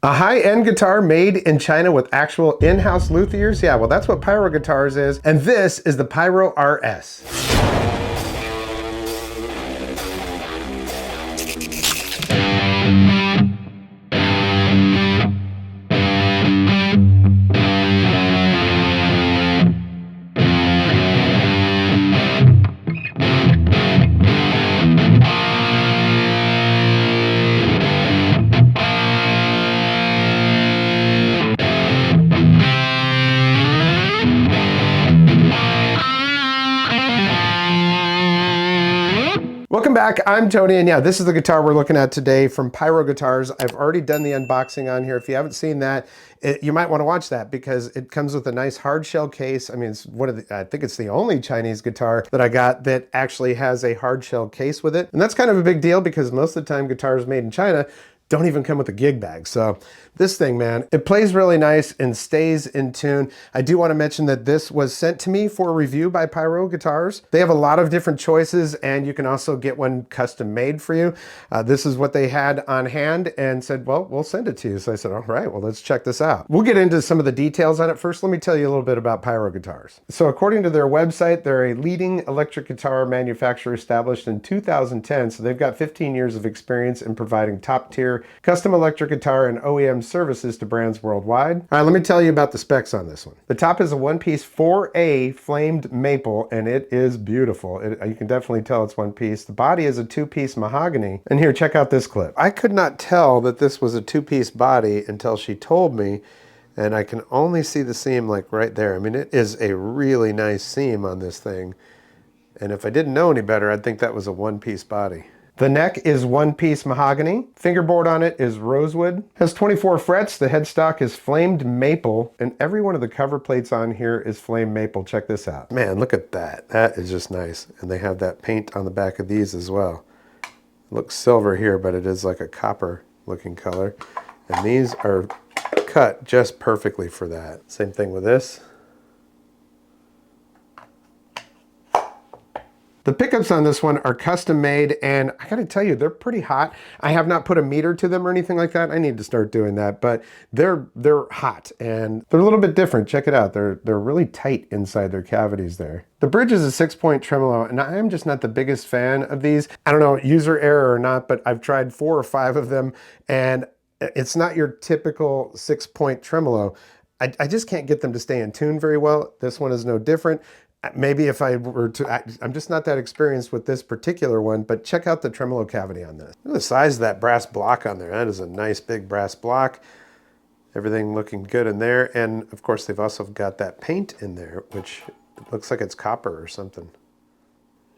A high-end guitar made in China with actual in-house luthiers? Yeah, well, that's what Pyro Guitars is, and this is the Pyro RS. Welcome back, I'm Tony, and yeah, this is the guitar we're looking at today from Pyro Guitars. I've already done the unboxing on here. If you haven't seen that, you might want to watch that because it comes with a nice hard shell case. I mean, it's one of the, I think it's the only Chinese guitar that I got that actually has a hard shell case with it. And that's kind of a big deal because most of the time guitars made in China don't even come with a gig bag. So this thing, man, it plays really nice and stays in tune. I do want to mention that this was sent to me for review by Pyro Guitars. They have a lot of different choices and you can also get one custom made for you. This is what they had on hand and said, well, we'll send it to you. So I said, all right, well, let's check this out. We'll get into some of the details on it. First, let me tell you a little bit about Pyro Guitars. So according to their website, they're a leading electric guitar manufacturer established in 2010. So they've got 15 years of experience in providing top tier custom electric guitar and OEM services to brands worldwide. All right, let me tell you about the specs on this one. The top is a one-piece 4A flamed maple, and it is beautiful. You can definitely tell it's one piece. The body is a two-piece mahogany. And here, check out this clip. I could not tell that this was a two-piece body until she told me, and I can only see the seam like right there. I mean, it is a really nice seam on this thing. And if I didn't know any better, I'd think that was a one-piece body. The neck is one-piece mahogany. Fingerboard on it is rosewood. Has 24 frets. The headstock is flamed maple, and every one of the cover plates on here is flamed maple. Check this out. Man, look at that. That is just nice. And they have that paint on the back of these as well. It looks silver here, but it is like a copper-looking color. And these are cut just perfectly for that. Same thing with this. The pickups on this one are custom made, and I gotta tell you, they're pretty hot. I have not put a meter to them or anything like that. I need to start doing that, but they're hot and they're a little bit different. Check it out. They're really tight inside their cavities there. The bridge is a 6-point tremolo, and I'm just not the biggest fan of these. I don't know, user error or not, but I've tried 4 or 5 of them, and it's not your typical 6-point tremolo. I just can't get them to stay in tune very well. This one is no different. Maybe if I were to, I'm just not that experienced with this particular one, but check out the tremolo cavity on this. Look at the size of that brass block on there. That is a nice big brass block. Everything looking good in there. And of course, they've also got that paint in there, which looks like it's copper or something.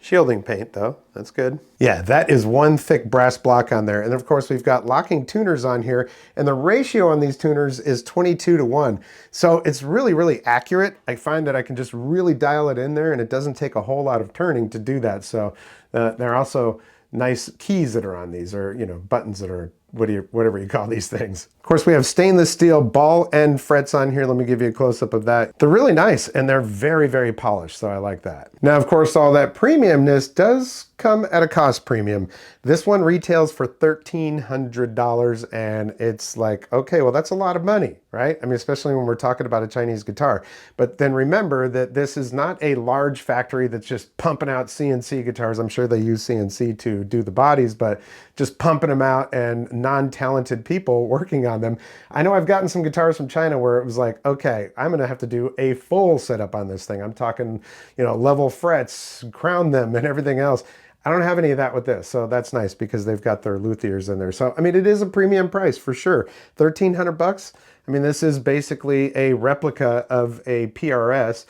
Shielding paint though, that's good. Yeah, that is one thick brass block on there. And of course we've got locking tuners on here, and the ratio on these tuners is 22:1. So it's really, really accurate. I find that I can just really dial it in there and it doesn't take a whole lot of turning to do that. So there are also nice keys that are on these, or buttons that are whatever you call these things. Of course, we have stainless steel ball end frets on here. Let me give you a close-up of that. They're really nice and they're very, very polished, so I like that. Now, of course, all that premiumness does come at a cost premium. This one retails for $1,300, and it's like, okay, well, that's a lot of money, right? I mean, especially when we're talking about a Chinese guitar. But then remember that this is not a large factory that's just pumping out CNC guitars. I'm sure they use CNC to do the bodies, but just pumping them out and non-talented people working on them. I know I've gotten some guitars from China where it was like, okay, I'm gonna have to do a full setup on this thing. I'm talking, level frets, crown them and everything else. I don't have any of that with this, so that's nice because they've got their luthiers in there. So, I mean, it is a premium price for sure. 1,300 bucks. I mean, this is basically a replica of a PRS.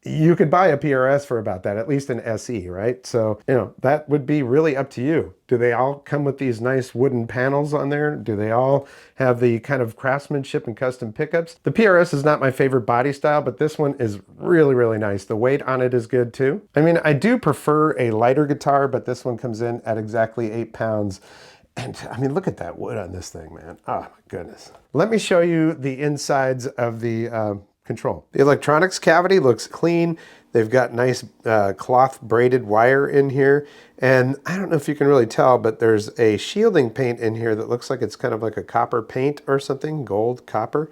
You could buy a PRS for about that, at least an SE, right? So, that would be really up to you. Do they all come with these nice wooden panels on there? Do they all have the kind of craftsmanship and custom pickups? The PRS is not my favorite body style, but this one is really, really nice. The weight on it is good too. I mean, I do prefer a lighter guitar, but this one comes in at exactly 8 pounds. And I mean, look at that wood on this thing, man. Oh my goodness. Let me show you the insides of the control. The electronics cavity looks clean. They've got nice cloth braided wire in here. And I don't know if you can really tell, but there's a shielding paint in here that looks like it's kind of like a copper paint or something, gold, copper.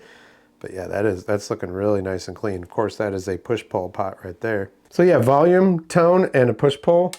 But yeah, that's looking really nice and clean. Of course, that is a push-pull pot right there. So yeah, volume, tone, and a push-pull.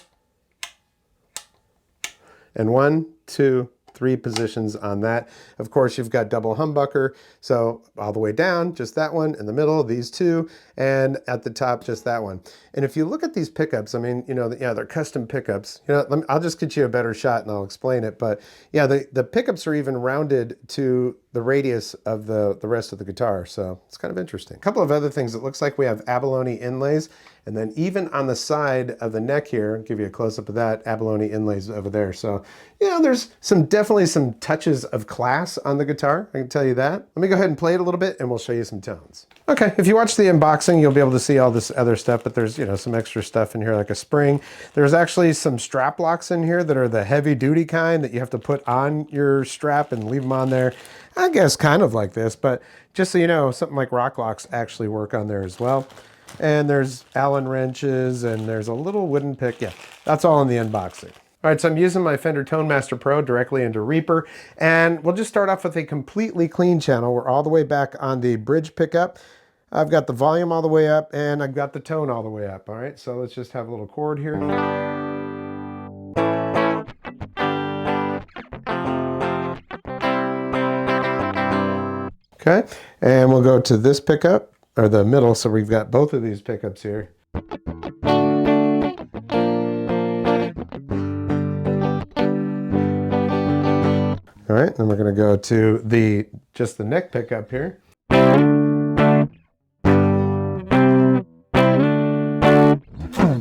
And 1, 2, 3 positions on that. Of course, you've got double humbucker. So all the way down, just that one. In the middle, these two. And at the top, just that one. And if you look at these pickups, I mean, you know, yeah, they're custom pickups. You know, I'll just get you a better shot and I'll explain it. But yeah, the pickups are even rounded to the radius of the rest of the guitar. So it's kind of interesting. A couple of other things. It looks like we have abalone inlays. And then even on the side of the neck here, I'll give you a close-up of that, abalone inlays over there. So, you know, there's definitely some touches of class on the guitar, I can tell you that. Let me go ahead and play it a little bit and we'll show you some tones. Okay, if you watch the unboxing, you'll be able to see all this other stuff, but there's, you know, some extra stuff in here like a spring. There's actually some strap locks in here that are the heavy-duty kind that you have to put on your strap and leave them on there. I guess kind of like this, but just so you know, something like rock locks actually work on there as well. And there's Allen wrenches and there's a little wooden pick. Yeah, that's all in the unboxing. All right, so I'm using my Fender Tone Master Pro directly into Reaper, and we'll just start off with a completely clean channel. We're all the way back on the bridge pickup. I've got the volume all the way up and I've got the tone all the way up. All right, so let's just have a little chord here. Okay, and we'll go to this pickup, or the middle, so we've got both of these pickups here. All right, then we're going to go to just the neck pickup here.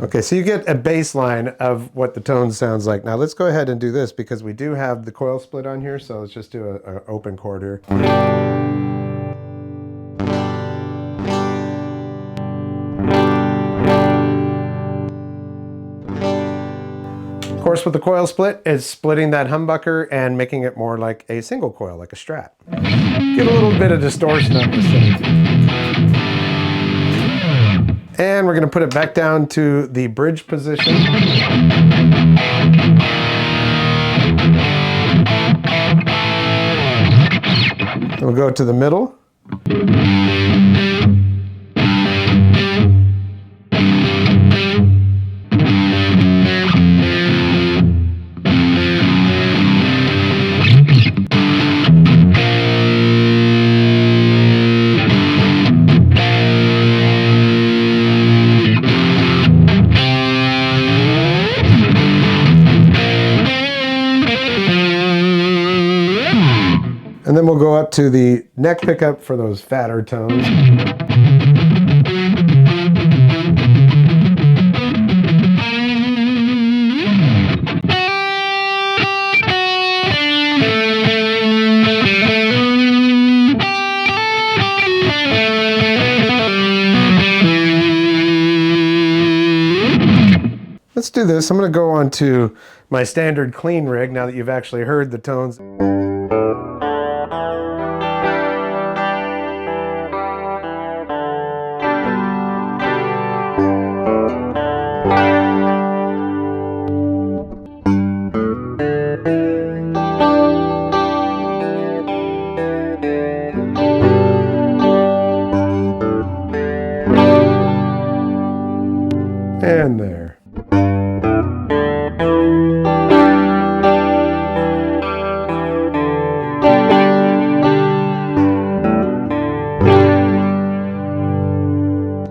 Okay, so you get a baseline of what the tone sounds like. Now let's go ahead and do this because we do have the coil split on here, so let's just do an open chord here. Of course, with the coil split, it's splitting that humbucker and making it more like a single coil, like a Strat. Get a little bit of distortion on this thing. And we're going to put it back down to the bridge position. We'll go to the middle. And then we'll go up to the neck pickup for those fatter tones. Let's do this. I'm going to go on to my standard clean rig now that you've actually heard the tones. And there.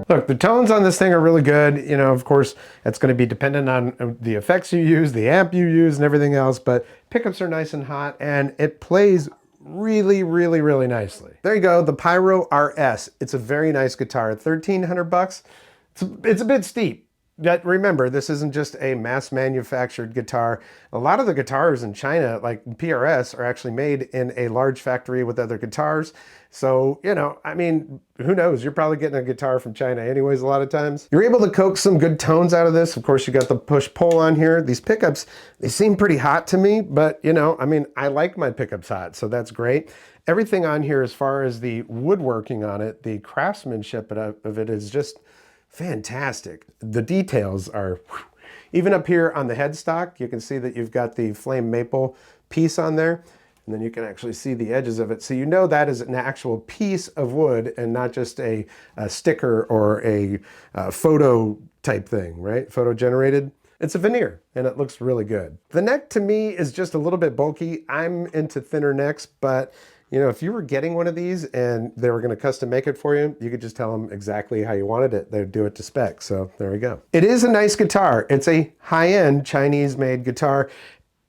Look, the tones on this thing are really good. You know, of course, it's going to be dependent on the effects you use, the amp you use, and everything else, but pickups are nice and hot, and it plays really, really, really nicely. There you go, the Pyro RS. It's a very nice guitar. 1,300 bucks. It's a bit steep. But remember, this isn't just a mass manufactured guitar. A lot of the guitars in China, like PRS, are actually made in a large factory with other guitars. So, you know, I mean, who knows? You're probably getting a guitar from China anyways a lot of times. You're able to coax some good tones out of this. Of course, you got the push-pull on here. These pickups, they seem pretty hot to me, but, you know, I mean, I like my pickups hot, so that's great. Everything on here as far as the woodworking on it, the craftsmanship of it is just fantastic. The details are, whew. Even up here on the headstock, you can see that you've got the flame maple piece on there, and then you can actually see the edges of it. So you know that is an actual piece of wood and not just a sticker or a photo type thing, right? Photo generated. It's a veneer and it looks really good. The neck to me is just a little bit bulky. I'm into thinner necks, but you know, if you were getting one of these and they were going to custom make it for you, you could just tell them exactly how you wanted it. They'd do it to spec. So there we go. It is a nice guitar. It's a high-end Chinese-made guitar.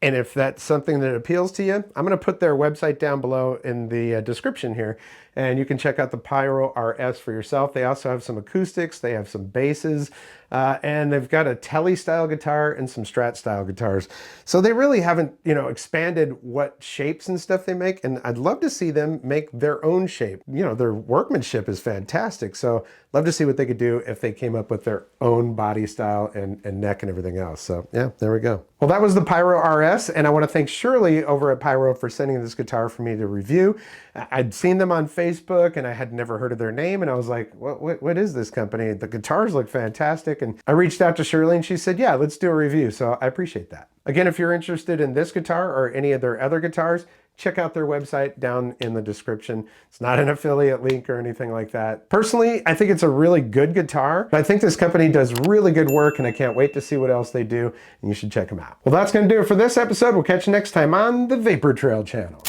And if that's something that appeals to you, I'm going to put their website down below in the description here. And you can check out the Pyro RS for yourself. They also have some acoustics. They have some basses. And they've got a Tele-style guitar and some Strat-style guitars. So they really haven't, you know, expanded what shapes and stuff they make. And I'd love to see them make their own shape. You know, their workmanship is fantastic. So love to see what they could do if they came up with their own body style and neck and everything else. So yeah, there we go. Well, that was the Pyro RS. And I want to thank Shirley over at Pyro for sending this guitar for me to review. I'd seen them on Facebook and I had never heard of their name. And I was like, what is this company? The guitars look fantastic. And I reached out to Shirley and she said, yeah, let's do a review. So I appreciate that. Again, if you're interested in this guitar or any of their other guitars, check out their website down in the description. It's not an affiliate link or anything like that. Personally, I think it's a really good guitar. I think this company does really good work and I can't wait to see what else they do, and you should check them out. Well, that's going to do it for this episode. We'll catch you next time on the Vapor Trail channel.